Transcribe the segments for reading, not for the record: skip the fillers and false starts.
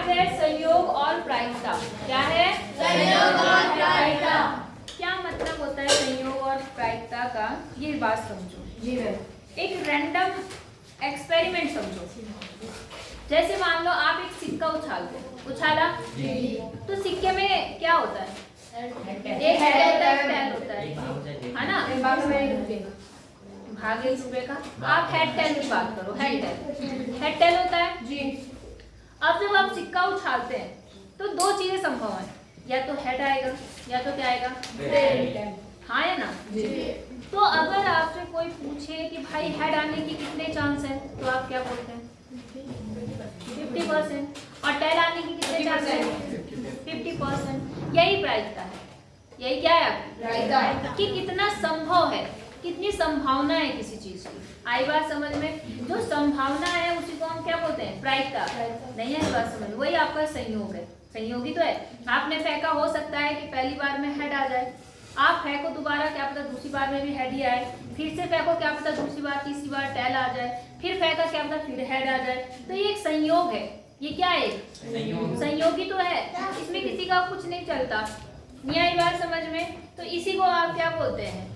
आज है संयोग और प्रायिकता। क्या है? संयोग और प्रायिकता। क्या मतलब होता है संयोग और प्रायिकता का, ये बात समझो। जी मैम। एक रैंडम एक्सपेरिमेंट समझो। जैसे मान लो आप एक सिक्का उछाल दो, उछाला तो सिक्के में क्या होता है? एक हेड होता है, एक टेल होता है ना? भाग 1 रुपए का। आप हेड टेल की बात करो, हेड टेल होता है जी। अब जब आप सिक्का उछालते हैं तो दो चीजें संभव है, या तो हेड आएगा या तो क्या आएगा, टेल। हाँ है ना जी। तो अगर आपसे कोई पूछे कि भाई हेड आने की कितने चांस है, तो आप क्या बोलते हैं? 50%। और टेल आने की कितने चांस है? 50%। यही प्रायिकता है। यही क्या है आपकी? कि कितना संभव है, कितनी संभावना है किसी चीज की। आई बात समझ में? जो संभावना है उसी को हम क्या बोलते हैं? प्रायिकता। नहीं आई बात समझ में? वही आपका संयोग है। संयोगी तो है। आपने फेंका, हो सकता है कि पहली बार में हेड आ जाए, आप फेंको दोबारा, क्या पता दूसरी बार में भी हेड ही आए, फिर से फेंको, क्या पता दूसरी बार तीसरी बार टेल आ जाए, फिर फेंका, क्या पता फिर हेड आ जाए। तो ये एक संयोग है। ये क्या है? संयोगी तो है, इसमें किसी का कुछ नहीं चलता। नहीं आई बात समझ में? तो इसी को आप क्या बोलते हैं?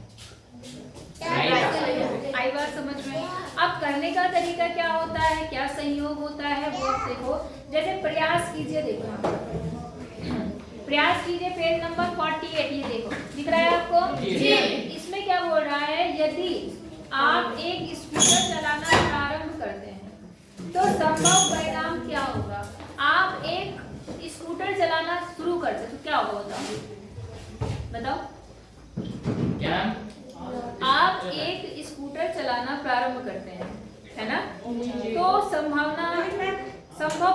आई बात समझ में? अब करने का तरीका क्या होता है, क्या संयोग होता है वो देखो। जैसे प्रयास कीजिए, देखो प्रयास कीजिए, पेज नंबर 48, ये देखो दिख रहा है आपको जी। इसमें क्या बोल रहा है? यदि आप एक स्कूटर चलाना प्रारंभ करते हैं तो संभव परिणाम क्या होगा? आप एक स्कूटर चलाना शुरू करते तो क्या होगा? बताओ। क्या? आप एक स्कूटर चलाना प्रारंभ करते हैं, है ना? तो संभव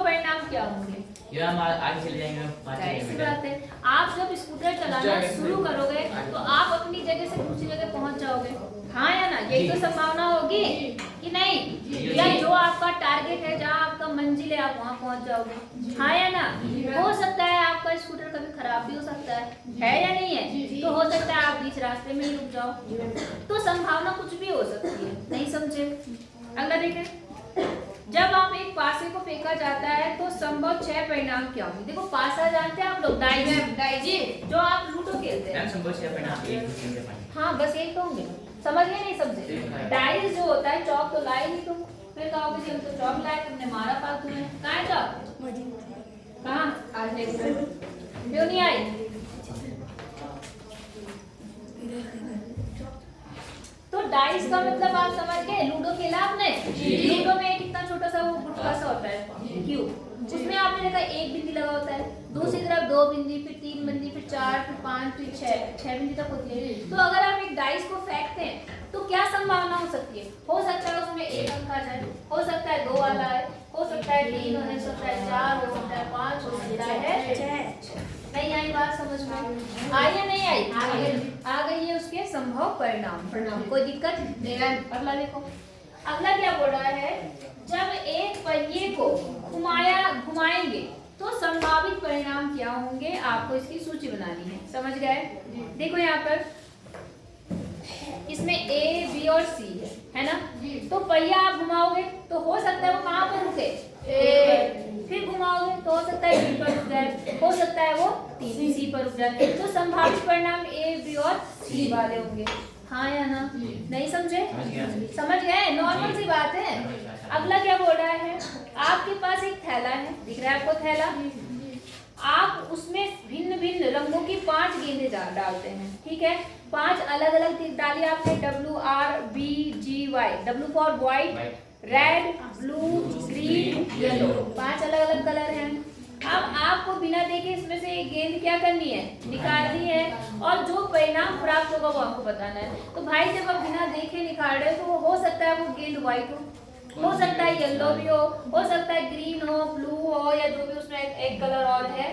परिणाम क्या होंगे? हम आगे चले जाएंगे। ऐसी बात है, आप जब स्कूटर चलाना शुरू करोगे तो आप अपनी जगह से दूसरी जगह पहुंच जाओगे। हाँ या ना? यही तो संभावना होगी कि नहीं? या जो आपका टारगेट है, जहाँ आपका मंजिल है, आप वहाँ पहुंच जाओगे। हाँ या ना? हो सकता है आपका स्कूटर कभी खराब भी हो सकता है या नहीं है? तो हो सकता है आप बीच रास्ते में ही रुक जाओ। तो संभावना कुछ भी हो सकती है। नहीं समझे? अगला देखें। जब आप एक पासे को फेंका जाता है तो संभव 6 परिणाम क्या होंगे? देखो पासा जानते हैं आप लोग, डाइस जी, जो आप लूडो खेलते हैं। संभव 6 परिणाम। हाँ बस यही कहूंगे, समझ गए? नहीं समझे? डाइस जो होता है, चौक तो लाए नहीं तुम, फिर कहोगे जी हम तो चौक लाए, तुमने मारा फालतू में। कहाँ है चौक? कहाँ? आज क्यों नहीं आई? तो डाइस का मतलब आप समझ गए? लूडो खेला आपने? लूडो में कितना छोटा सा वो गुटका सा होता है क्यूब, उसमें आपने देखा एक बिंदी लगा होता है, दूसरी तरफ 2 बिंदी, फिर 3 बिंदी, फिर 4, फिर 5, फिर 6 बिंदी तक होती है। तो अगर आप एक डाइस को फेंकते हैं तो क्या संभावना हो सकती है? हो सकता है उसमें 1 अंक आ जाए, हो सकता है 2 वाला है, हो सकता है 3, हो सकता है 4, हो सकता है 5, हो सकता है 6। नहीं आई बात समझ में? आई या नहीं आई? आ गई है उसके संभव परिणाम। कोई दिक्कत? अगला देखो। अगला क्या बोल रहा है? जब एक पहिए को घुमाएंगे तो संभावित परिणाम क्या होंगे? आपको इसकी सूची बनानी है। समझ गए? देखो यहाँ पर इसमें A, B और C है ना? तो पहिया आप घुमाओगे तो हो सकता है वो कहाँ पर रुके? फिर घुमाओगे तो हो सकता है B पर रुक जाए, हो सकता है वो C पर रुक जाए। तो संभावित परिणाम A, B और C वाले होंगे। हाँ या ना? नहीं समझे? समझ गए? नॉर्मल सी बात है। अगला क्या बोल रहा है? आपके पास एक थैला है, दिख रहा है आपको थैला? आप उसमें भिन्न भिन्न रंगों की 5 गेंदें डालते हैं, ठीक है? 5 अलग अलग डाली आपने, WRBGY। W for white, red, blue, green, yellow, 5 अलग अलग कलर हैं। अब आपको बिना देखे इसमें से एक गेंद क्या करनी है? निकालनी है, और जो परिणाम प्राप्त होगा वो आपको बताना है। तो भाई जब आप बिना देखे निकाल रहे हो तो हो सकता है वो गेंद व्हाइट हो सकता है येलो भी हो सकता है ग्रीन हो, ब्लू हो, या जो भी उसमें एक कलर और है,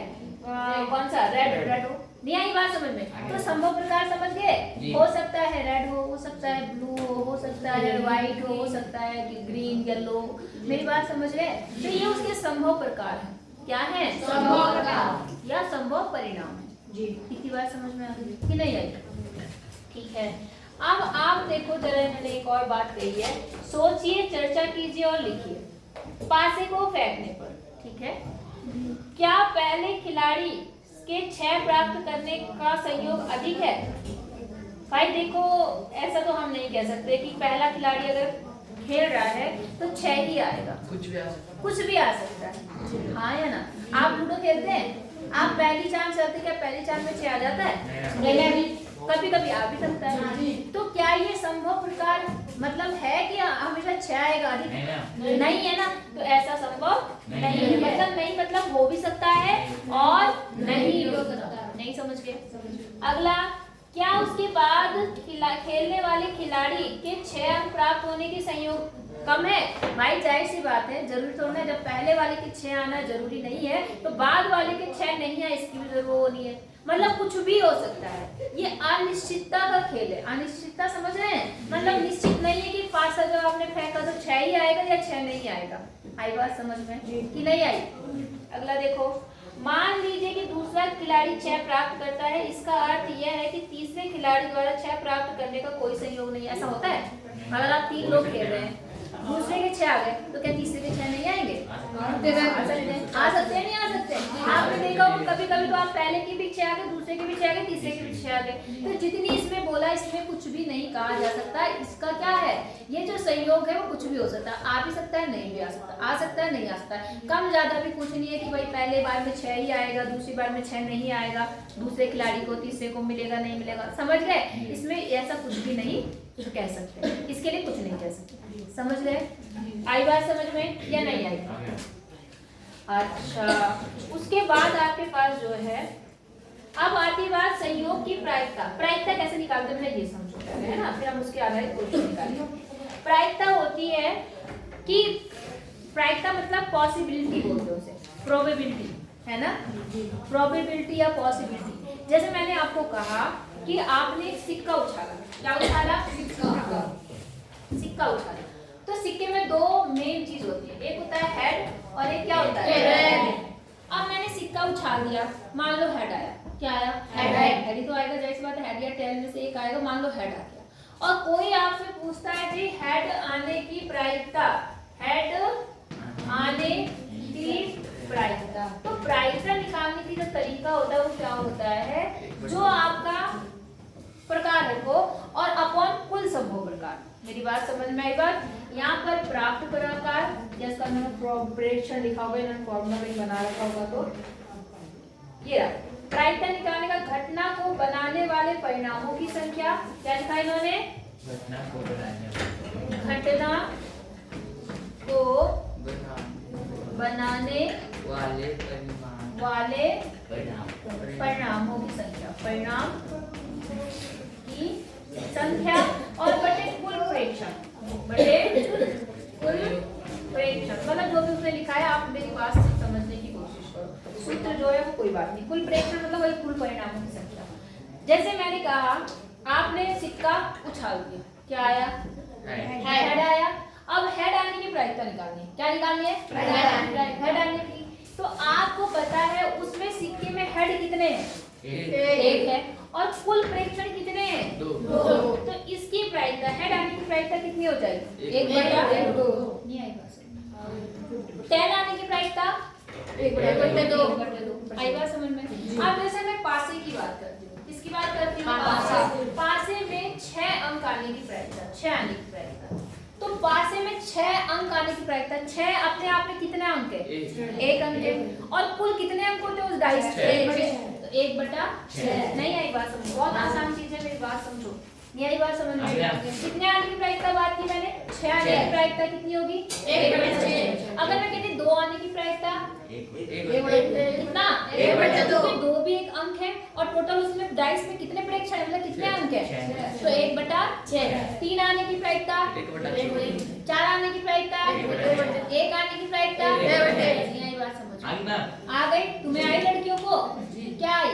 कौन सा? रेड हो। नहीं आई बात समझ में? तो संभव प्रकार समझ गए? हो सकता है रेड हो सकता है ब्लू हो सकता है व्हाइट हो सकता है ग्रीन, येलो। मेरी बात समझ गए? तो ये उसके संभव प्रकार है। क्या है? संभव प्रकार या संभव परिणाम है जी। कितनी बार समझ में आ गई कि नहीं आई? ठीक है। अब आप देखो जरा, मैंने एक और बात कही है, सोचिए, चर्चा कीजिए और लिखिए। पासे को फेंकने पर, ठीक है, क्या पहले खिलाड़ी के 6 प्राप्त करने का संयोग अधिक है? भाई देखो, ऐसा तो हम नहीं कह सकते कि पहला खिलाड़ी अगर खेल रहा है तो 6 ही आएगा। कुछ भी आ सकता कुछ भी आ सकता है, हाँ या ना? आप लूडो खेलते हैं, आप पहली चांद चलते, क्या पहली चांद में 6 आ जाता है? नहीं, कभी कभी आ भी सकता है। तो क्या ये संभव प्रकार मतलब है कि हमेशा 6 आएगा अधिक? नहीं है ना, तो ऐसा संभव नहीं है। मतलब नहीं, मतलब हो भी सकता है और नहीं हो सकता। नहीं समझ गए? अगला, क्या उसके बाद खेलने वाले खिलाड़ी के 6 अंक प्राप्त होने की संयोग कम है? भाई जाहिर सी बात है, जरूरी थोड़ा है जब पहले वाले के 6 आना जरूरी नहीं है तो बाद वाले के 6 नहीं है, इसकी भी जरूरत वो नहीं है। मतलब कुछ भी हो सकता है, ये अनिश्चितता का खेल है। अनिश्चितता समझ रहे हैं? मतलब निश्चित नहीं है कि 5 जब आपने फेंका तो 6 ही आएगा या 6 नहीं आएगा। आई बात समझ में कि नहीं आई? अगला देखो, मान लीजिए कि दूसरा खिलाड़ी 6 प्राप्त करता है, इसका अर्थ यह है कि तीसरे खिलाड़ी द्वारा 6 प्राप्त करने का कोई संयोग नहीं। ऐसा होता है? अगर आप 3 लोग खेल रहे हैं, दूसरे के 6 आ गए तो क्या तीसरे के 6 नहीं आएंगे? आ सकते हैं, नहीं आ सकते? आपने देखा होगा कभी कभी तो आप पहले की भी 6 आ गए, दूसरे के भी 6 आ गए, तीसरे के भी 6 आ गए। तो जितनी इसमें बोला, इसमें कुछ भी नहीं कहा जा सकता। इसका क्या है, ये जो संयोग है वो कुछ भी हो सकता है। आ भी सकता है, नहीं भी आ सकता, आ सकता है, नहीं आ सकता। कम ज्यादा भी कुछ नहीं है कि भाई पहले बार में 6 ही आएगा, दूसरी बार में 6 नहीं आएगा, दूसरे खिलाड़ी को तीसरे को मिलेगा, नहीं मिलेगा। समझ गए? इसमें ऐसा कुछ भी नहीं कह सकते, इसके लिए कुछ नहीं कह सकते। समझ गए? आई बात समझ में या नहीं आई? अच्छा, उसके बाद आपके पास जो है, अब आती बात संयोग की प्रायिकता। प्रायिकता कैसे निकालते हैं ये समझो पहले, है ना? फिर हम उसके आधारित क्वेश्चन निकालेंगे। प्रायिकता होती है कि प्रायिकता मतलब पॉसिबिलिटी बोलते हैं उसे, प्रोबेबिलिटी, है ना? प्रोबेबिलिटी या पॉसिबिलिटी। जैसे मैंने आपको कहा कि आपने एक सिक्का उछाला। क्या उछाला? सिक्का उछाला। तो सिक्के में 2 मेन चीज होती है, एक होता है हेड और एक क्या होता है? टेल। अब मैंने सिक्का उछाल दिया, मान लो हेड आया। क्या आया? हेड ही तो आएगा, जाहिर सी बात है, हेड या टेल में से एक आएगा। मान लो हेड आ गया और कोई आपसे पूछता है जी हेड आने की प्रायिकता, हेड आने की प्रायिकता। तो प्रायिकता निकालने की जो तरीका होता है वो क्या होता है, जो आपका प्रकार है वो और अपॉन कुल संभव प्रकार। मेरी बात समझ में आई? बात यहाँ पर प्राप्त प्रकार, जिसका मैंने प्रेक्षण लिखा हुआ है, फॉर्मूला भी बना रखा होगा, तो ये प्रायिकता निकालने का घटना को बनाने वाले परिणामों की संख्या। क्या लिखा इन्होंने? घटना को बनाने वाले परिणामों की संख्या, परिणाम की संख्या और बटे कुल प्रेक्षण, बटे कुल प्रेक्षण। मतलब जो भी उसने लिखा है आप मेरी बात से समझने की कोशिश करो। सूत्र जो है वो कोई बात नहीं, कुल प्रेक्षण मतलब वही कुल परिणामों की संख्या। जैसे मैंने कहा, आपने सिक्का उछाल दिया, क्या आया? हेड आया। अब हेड आने की प्रायिकता निकालनी है। क्या निकालनी है? हेड आने की। तो आपको पता है उसमें सिक्के में हेड कितने हैं? एक है। और कुल प्रेक्षण कितने हैं? 2। तो इसकी प्रायिकता, हेड आने की प्रायिकता कितनी हो जाएगी? 1/2। नहीं आएगा। टेल आने की प्रायिकता 1/2। आई बात समझ में? अब जैसे मैं पासे की बात करती हूँ, किसकी बात करती हूँ? पासे में 6 अंक आने की प्रायिकता, 6 आने की प्रायिकता। तो पासे में 6 अंक आने की प्रायिकता, 6 अपने आप में कितने अंक है? 1 अंक है। और कुल कितने अंक होते हैं उस डाइस के? तो 1/6। नहीं आई बात समझ? बहुत आसान चीज है, मेरी बात समझो। नहीं आई बात समझ में? कितने आने की प्रायिकता बात की मैंने? 6 आने की प्रायिकता कितनी होगी? 1/6। अगर मैं कहती 2 आने की प्रायिकता कितना? 1/2। 2 भी एक अंक है और टोटल उसमें डाइस में कितने प्रेक्षण मतलब कितने अंक है? तो 1/6। 3 आने की प्रायिकता 4 आने की प्रायिकता 1 आने की प्रायिकता 1/6। ये बात समझ आ गई? तुम्हें आई लड़कियों को? क्या आई?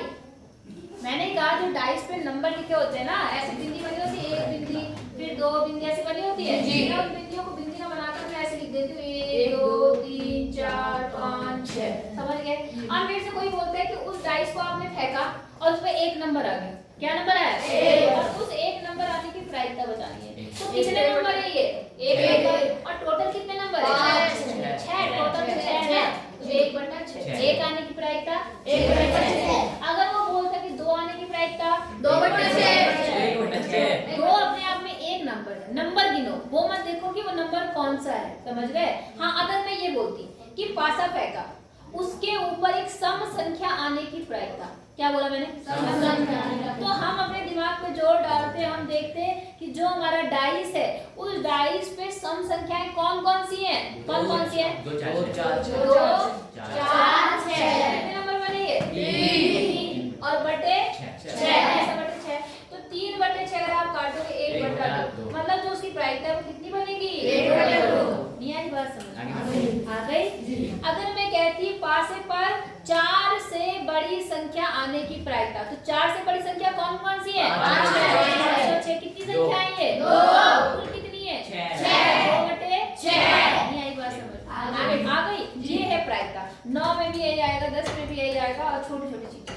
मैंने कहा जो डाइस पे नंबर लिखे होते हैं ना, ऐसी बिंदी बनी होती है, 1 बिंदी फिर 2 बिंदी ऐसे बनी होती है जी। उन बिंदियों को बिंदी का बनाकर मैं ऐसे लिख देती हूँ 1 2 3 4 5 6। समझ गए? अब मेरे से कोई बोलता है कि उस डाइस को आपने फेंका और उस पे 1 नंबर आ गया। क्या नंबर आया? 1। और उस 1 नंबर आने की प्रायिकता बतानी है। तो कितने नंबर है ये? 1 नंबर। और टोटल कितने नंबर है? 6। टोटल 6 है। 1/6। प्रायिकता 1/6। अगर वो बोलता कि 2 आने की प्रायिकता 2/6। 1/6। 2 अपने आप में एक नंबर है, नंबर गिनो, वो मत देखो कि वो नंबर कौन सा है, समझ गए। हाँ, अगर मैं ये बोलती कि पासा फेंका, उसके ऊपर एक सम संख्या आने की प्रायिकता, क्या बोला मैंने, सम संख्या। तो हम अपने दिमाग में जोर डालते हैं, हम देखते हैं कि जो हमारा डाइस है उस डाइस पे सम संख्याएं कौन कौन सी हैं, कौन कौन सी है, 2 4 2 4 6, कितने नंबर बने ये, 3 और बटे 6, ऐसा बटे 6, तो 3/6 अगर आप काटोगे 1/2, मतलब जो उसकी प्रायिकता है वो कितनी बनेगी, 1/2। नहीं आई बात समझ आगे आ गई। अगर मैं कहती पासे पर 4 से बड़ी संख्या आने की प्रायिकता, तो 4 से बड़ी संख्या कौन कौन सी है, 5, 6, कितनी संख्या है ये, 2, कुल कितनी है, 6, 2/6, नहीं आई बात समझ आ गई। ये है प्रायिकता, 9 में भी यही आएगा, 10 में भी यही आएगा, और छोटी छोटी चीजें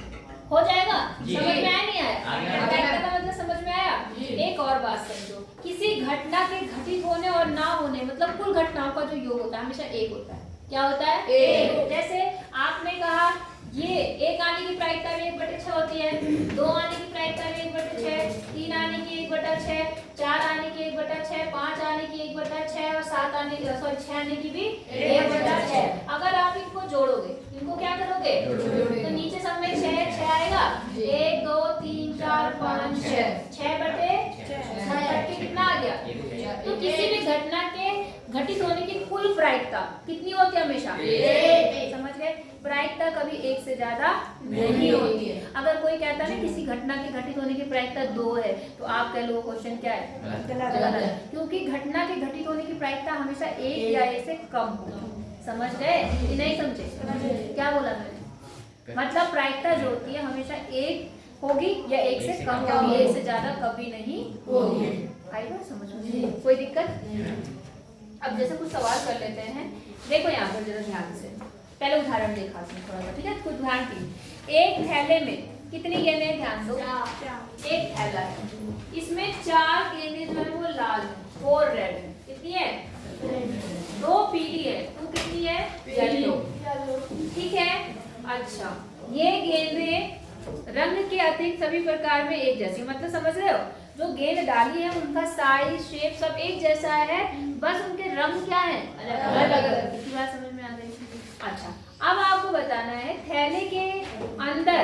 हो जाएगा, जी। समझ में आया नहीं आया, आया। प्रायिकता का मतलब समझ में आया। जी। एक और बात समझो, किसी घटना के घटित होने और ना होने, मतलब कुल घटनाओं का जो योग होता है हमेशा एक होता है, क्या होता है, एक। जैसे आपने कहा ये 1 आने की प्रायिकता भी 1/6 होती है, 2 आने की प्रायिकता भी 1/6, 3 आने की 1/6, 4 आने की 1/6, 5 आने की 1/6 और 7 आने की 6 आने की भी 1/6। अगर आप इनको जोड़ोगे, इनको क्या करोगे, जोड़ोगे। तो नीचे सब में 6 आएगा, 1 2 3 4 5 6, 6/6 कितना आ गया। तो किसी भी घटना के घटित होने की कुल प्रायिकता कितनी होती है, हमेशा एक। समझ गए, प्रायिकता कभी एक से ज्यादा नहीं होती है। अगर कोई कहता है ना किसी घटना के घटित होने की प्रायिकता 2 है, तो आप कह लो क्वेश्चन क्या है, गलत है, क्योंकि घटना के घटित होने की प्रायिकता हमेशा 1 या 1 से कम होगी। समझ गए कि नहीं समझे, क्या बोला मैंने, मतलब प्रायिकता जो होती है हमेशा 1 होगी या 1 से कम होगी, 1 से ज्यादा कभी नहीं होगी। आई बात समझ में, कोई दिक्कत। अब जैसे कुछ सवाल कर लेते हैं, देखो यहाँ पर जरा ध्यान से, पहले उदाहरण देखा थोड़ा सा, ठीक है, कुछ उदाहरण की। एक थैले में कितनी गेंदें हैं, ध्यान दो, एक थैला है, इसमें 4 गेंदें जो है वो लाल है, 4 रेड है, कितनी है, 2 पीली है, 2 कितनी है, येलो, ठीक है। अच्छा, ये गेंदें रंग के अतिरिक्त सभी प्रकार में एक जैसी, मतलब समझ रहे हो, जो गेंद डाली है उनका साइज शेप सब एक जैसा है, बस उनके रंग क्या है, अलग अलग। इसी बात समझ में आ गई। अच्छा, अब आपको बताना है थैले के अंदर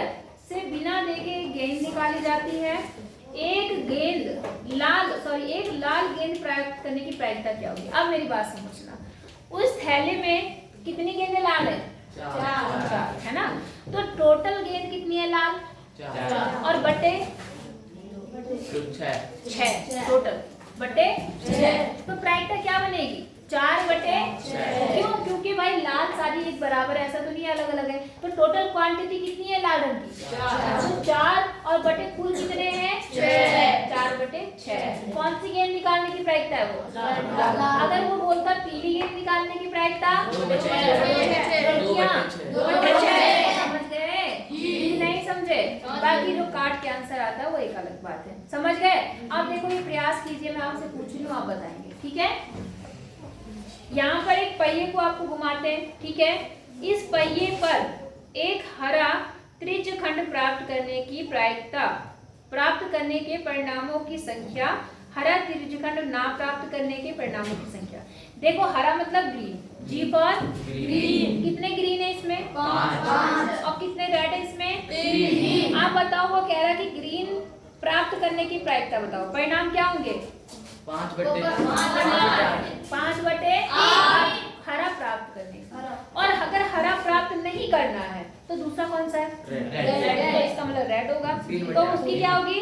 से बिना देखे गेंद निकाली जाती है, एक लाल गेंद प्राप्त करने की प्रायिकता क्या होगी। अब मेरी बात समझना, उस थैले में कितनी गेंदें लाल है, 4 है ना, तो टोटल गेंद कितनी है लाल, 4 और बटे 6 टोटल बटे 6, तो प्रायिकता क्या बनेगी, 4/6। क्यों, क्योंकि भाई लाल सारी एक बराबर है, ऐसा तो नहीं अलग अलग है, तो टोटल क्वांटिटी कितनी है लाल रंग की, 4 और बटे कुल कितने हैं, 4/6। कौन सी गेंद निकालने की प्रायिकता है वो, अगर वो बोलता पीली गेंद निकालने की प्रायिकता, 2/6। समझ गए, नहीं समझे, बाकी जो काट के आंसर आता है वो एक अलग बात है, समझ गए। अब देखो ये प्रयास कीजिए, मैं आपसे पूछ रही हूँ, आप बताएंगे, ठीक है। यहाँ पर एक पहिए को आपको घुमाते हैं, ठीक है, इस पहिए पर एक हरा त्रिज्य खंड प्राप्त करने की प्रायिकता, प्राप्त करने के परिणामों की संख्या, हरा त्रिज्य खंड ना प्राप्त करने के परिणामों की संख्या। देखो हरा मतलब ग्रीन, जी फॉर ग्रीन, कितने ग्रीन है इसमें, 5, और कितने रेड है इसमें, 3। आप बताओ, वो कह रहा है कि ग्रीन प्राप्त करने की प्रायिकता बताओ, परिणाम क्या होंगे, 5/8 हरा प्राप्त करने का। और अगर हरा प्राप्त नहीं करना है तो दूसरा कौन सा है, रेड, तो इसका मतलब रेड होगा, तो उसकी क्या होगी,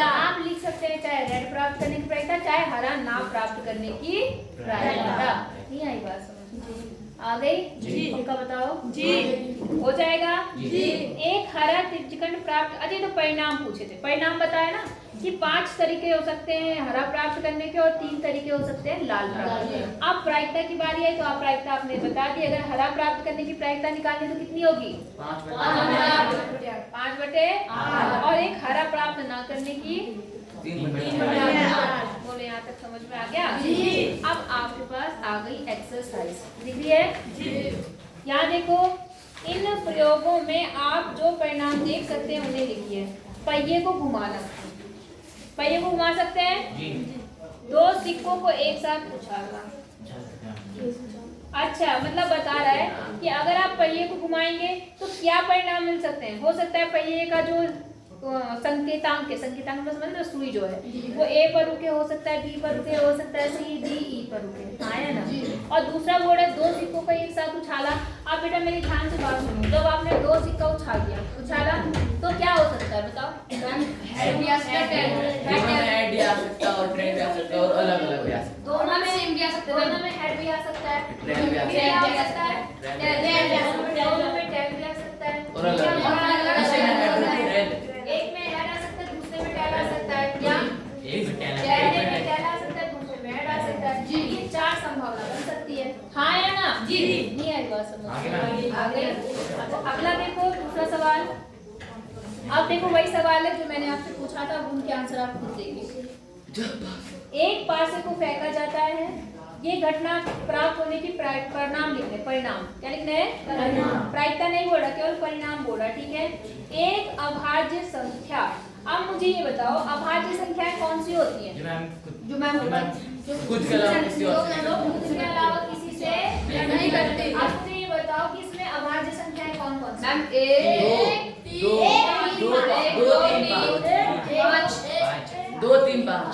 आप लिख सकते हैं चाहे रेड प्राप्त करने की प्रायिकता, चाहे हरा ना प्राप्त करने की प्रायिकता। नहीं आई बात समझ आ गई जी, उनका बताओ जी, हो जाएगा जी। एक हरा त्रिज्यखंड प्राप्त, अजय तो परिणाम पूछे थे, परिणाम बताया ना कि 5 तरीके हो सकते हैं हरा प्राप्त करने के और 3 तरीके हो सकते हैं लाल प्राप्त। अब प्रायिकता की बारी है, तो आप प्रायिकता आपने बता दी, अगर हरा प्राप्त करने की प्रायिकता निकालनी तो कितनी होगी, 5/8, और एक हरा प्राप्त ना करने की 3/8। बोले यहाँ तक समझ में आ गया जी। अब आपके पास आ गई एक्सरसाइज, दिख रही है जी। यहाँ देखो, इन प्रयोगों में आप जो परिणाम देख सकते हैं उन्हें लिखिए। पहिए को घुमाना, पहिए को घुमा सकते हैं। जी। दो सिक्कों को एक साथ उछालना। अच्छा, मतलब बता रहा है कि अगर आप पहिए को घुमाएंगे तो क्या परिणाम मिल सकते हैं। हो सकता है पहिए का जो संकेतांक में समझ लो, सुई जो है वो ए पर रुके, हो सकता है बी पर रुके, हो सकता है सी डी ई पर रुके, हाँ है ना। और दूसरा बोर्ड है दो सिक्कों को एक साथ उछाला। आप बेटा मेरी ध्यान से बात सुनो, जब आपने दो सिक्का उछाल दिया, उछाला तो क्या हो सकता है बताओ। हेड भी आ सकता है, हेड भी आ सकता है और ट्रेन भी आ सकता है और अलग अलग भी आ सकता दोनों में सेम भी आ सकता है, दोनों में हेड भी आ सकता है, ट्रेन भी आ क्या सकता आ सकता है, दोनों में टेल भी आ सकता है, और अलग अलग किसी में हेड ट्रेन एक में हेड आ सकता है, दूसरे में टेल आ सकता है, क्या एक में टेल पहले में टेल आ सकता है, दूसरे में हेड आ सकता है। ये चार संभावना बन सकती है, हाँ या ना। जी। नहीं आई बात समझ आगे ना। आगे। तो अगला देखो दूसरा सवाल। अब देखो वही सवाल है जो मैंने आपसे पूछा था, उनके आंसर आप खुद देंगे। एक पासे को फेंका जाता है, ये घटना प्राप्त होने की परिणाम लिखने, परिणाम क्या लिखना है, परिणाम। प्रायिकता नहीं बोल रहा, केवल परिणाम बोल रहा, ठीक है। एक अभाज्य संख्या, अब मुझे ये बताओ अभाज्य संख्याएं कौन सी होती हैं। जो मैम खुद के अलावा किसी और से जो खुद के अलावा किसी से नहीं करते। अब मुझे ये बताओ कि इसमें अभाज्य संख्याएं कौन कौन सी मैम हैं? एक दो दो तीन पाँच दो तीन पाँच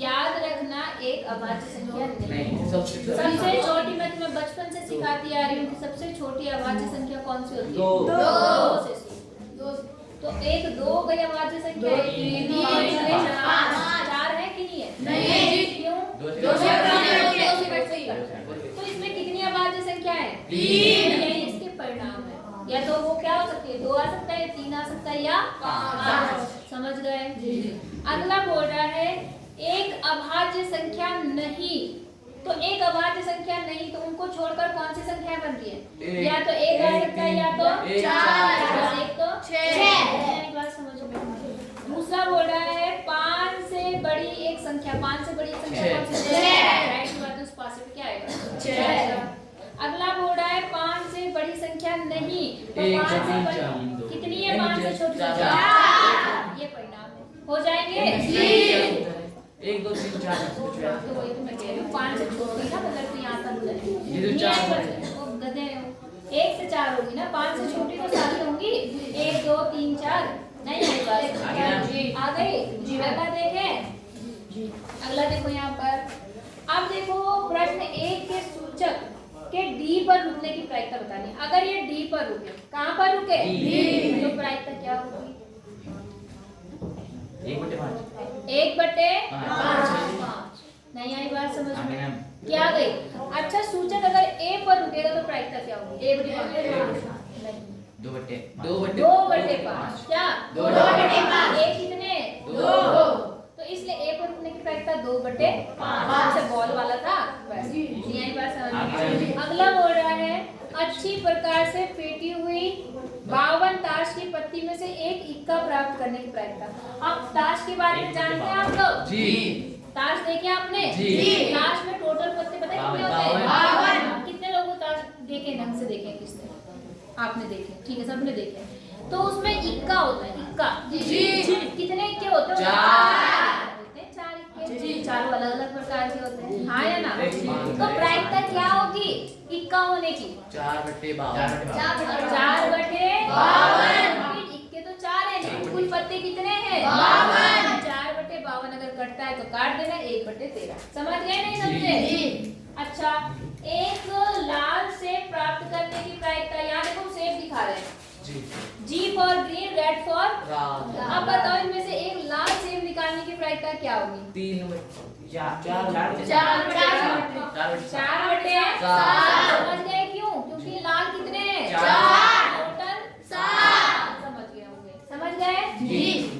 याद रखना एक अभाज्य संख्या नहीं। नहीं सबसे सबसे छोटी, मैं तुम्हें बचपन से सिखाती आ रही हूँ कि सबसे छोटी अभाज्य संख्या कौन सी होती है। दो। दो से शुरू। तो एक दो गई अभाज्य संख्या है, तीन, तीन, पाँच। चार है कि नहीं है। नहीं। क्यों? दो से तो इसमें कितनी अभाज्य संख्या है, तीन। यही इसके परिणाम है। या तो वो क्या हो सकती है, दो आ सकता है, तीन आ सकता है, या पाँच। समझ गए। अगला बोल रहा है एक अभाज्य संख्या नहीं, तो एक अभाज्य संख्या नहीं तो उनको छोड़कर कौन सी संख्या बनती है। या तो एक आ सकता है, या तो एक, चार, एक तो छह। मेरी बात समझो। दूसरा बोल रहा है पांच से बड़ी एक संख्या, पांच से बड़ी एक संख्या कौन सी है? छह। राइट की बात है, उस पास पे क्या आएगा, छह। अगला बोल रहा है पांच से बड़ी संख्या नहीं, तो एक, पांच से तीन, बड़ी चार, कितनी है, पांच से छोटी चार। संख्या। ये परिणाम है, हो जाएंगे। एक दो तीन चार तो वही तो मैं कह रही हूँ, पांच से छोटी ना मतलब तो यहाँ तक हो जाएगी। ये तो चार वो गधे हो। एक से चार होगी ना, पांच से छोटी तो सारी होंगी, एक दो तीन चार नहीं आई बात। आ गई। अगला देखें, अगला देखो यहाँ पर। अब देखो प्रश्न एक के सूचक के डी पर रुकने की प्रायिकता बतानी। अगर ये डी पर रुके, कहाँ पर रुके, डी। तो प्रायिकता क्या होगी, 1/5 1/5। नहीं आई बात समझ आगे में, मैम। क्या आ गई। अच्छा सूचक अगर ए पर रुकेगा तो प्रायिकता क्या होगी, 1/5 2/5 2/5 क्या, 2/5 ए कितने, दो। तो इसलिए ए पर रुकने की प्रायिकता 2/5 से बॉल वाला था वैसे। नहीं आई बात समझ में। अगला बोल रहा है अच्छी प्रकार से फेंटी हुई 52 ताश की पत्ती में से एक इक्का प्राप्त करने की प्रायिकता। अब ताश के बारे में जानते हैं आप लोग, जी। ताश देखे आपने, जी। ताश में टोटल पत्ते पता है कितने होते हैं, 52। कितने लोगों ताश देखे, ढंग से देखे, किसने, आपने देखे, ठीक है सबने देखे। तो उसमें इक्का होता है, इक्का। जी। कितने इक्के होते हैं, चार। होते हैं चार इक्के, चारों अलग अलग प्रकार के होते हैं, हाँ या ना। एक। तो प्रायिकता क्या होगी इक्का होने की, 4/52 4/52। इक्के तो चार है, लेकिन कुल पत्ते कितने हैं, 4/52। अगर कटता है तो काट देना, 1/13। समझ गए नहीं समझे। अच्छा एक लाल सेब प्राप्त करने की प्रायिकता, यहाँ देखो सेब दिखा रहे हैं, जी फॉर ग्रीन, रेड फॉर। अब बताओ इनमें से एक लाल सेब निकालने की प्रायिकता क्या होगी, 4/7। समझ गए क्यों, क्योंकि लाल कितने हैं, टोटल 7। समझ गए होंगे, समझ गए।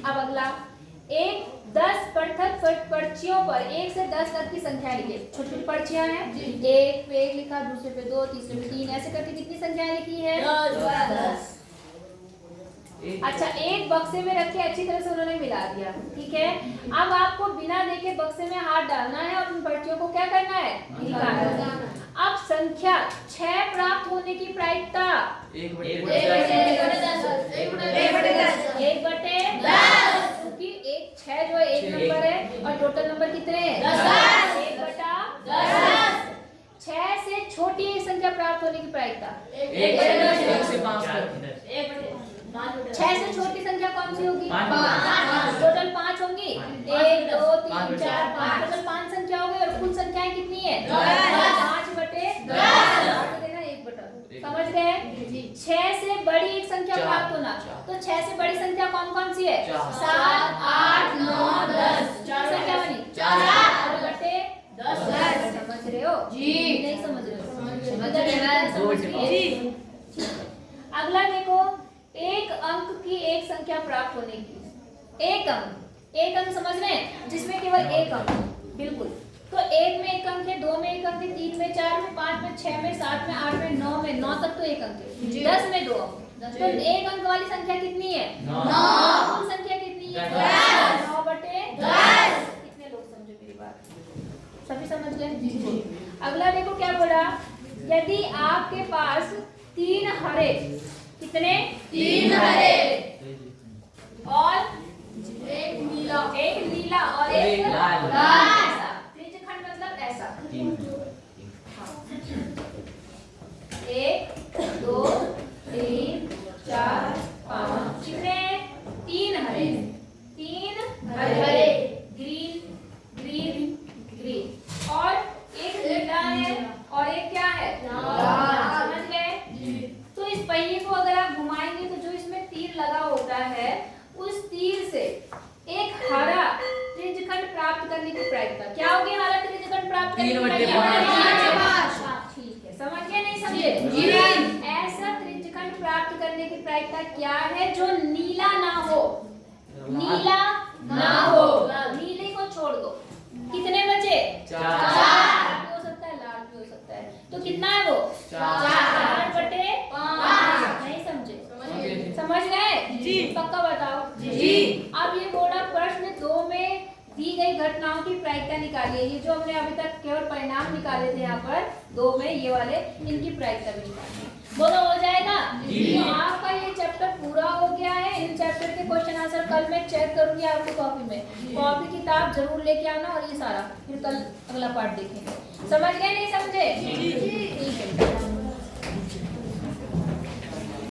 अब अगला एक 10 पृथक पर्चियों पर 1 से 10 तक की संख्या लिखी। छोटी छोटी पर्चियां हैं, एक पे एक लिखा, दूसरे पे 2, तीसरे पे 3, ऐसे करके कितनी संख्याएं लिखी है, 10। अच्छा एक बक्से में रख के अच्छी तरह से उन्होंने मिला दिया, ठीक है। अब आपको बिना देखे बक्से में हाथ डालना है और उन पर्चियों को क्या करना है, निकालना है। अब संख्या 6 प्राप्त होने की प्रायिकता 1/10 क्योंकि 6 जो है एक नंबर है और टोटल नंबर कितने हैं 1/10। 6 से छोटी एक संख्या प्राप्त होने की प्रायिकता 1 से 5 तक 6 से छोटी संख्या कौन सी होगी 5। टोटल 5 होंगी 1 2 3 4 5 टोटल 5 संख्या हो गई और कुल संख्याएं कितनी है 5/10 देना 1/10 समझ गए 6 से बड़ी एक संख्या प्राप्त होना तो 6 से बड़ी संख्या कौन कौन सी है 7 8 9 10 चार संख्या बनी 4/10 समझ रहे हो नहीं समझ रहे हो समझ रहे हो अगला देखो एक अंक की एक संख्या प्राप्त होने की एक अंक समझ रहे हैं जिसमें केवल एक अंक बिल्कुल तो 1 में एक अंक है 2 में एक अंक है 3 में 4 में 5 में 6 में 7 में 8 में 9 में 9 तक तो एक अंक है 10 में 2 अंक तो एक अंक वाली संख्या कितनी है 9 कुल संख्या कितनी है 9/10 कितने लोग समझे मेरी बात सभी समझ गए अगला देखो क्या बोला यदि आपके पास 3 हरे कितने 3 हरे और एक नीला और एक लाल ऐसा त्रिज्यखंड मतलब ऐसा 1 2 3 4 5 कितने 3 हरे ग्रीन और एक नीला है और एक क्या है समझ गए तो इस पहिए को अगर आप घुमाएंगे तो जो इसमें तीर लगा होता है उस तीर से एक हरा त्रिज्यखंड प्राप्त करने की प्रायिकता क्या होगी हरा त्रिज्यखंड प्राप्त करने की प्रायिकता ठीक है समझ गए नहीं समझे ऐसा त्रिज्यखंड प्राप्त करने की प्रायिकता क्या है जो नीला ना हो नीले को छोड़ दो कितने बचे 4 हो सकता है लाल भी हो सकता है तो कितना है वो 4/5 नहीं समझे समझ गए पक्का बताओ अब ये बोर्ड प्रश्न 2 में दी गई घटनाओं की प्रायिकता निकालिए ये जो हमने अभी तक केवल परिणाम निकाले थे यहाँ पर 2 में ये वाले इनकी प्रायिकता भी निकालिए बोलो हो जाएगा तो आपका ये चैप्टर पूरा हो गया है इन चैप्टर के क्वेश्चन आंसर कल मैं चेक करूंगी आपकी कॉपी में कॉपी किताब जरूर लेके आना और ये सारा फिर कल अगला पार्ट देखेंगे समझ गए नहीं समझे ठीक है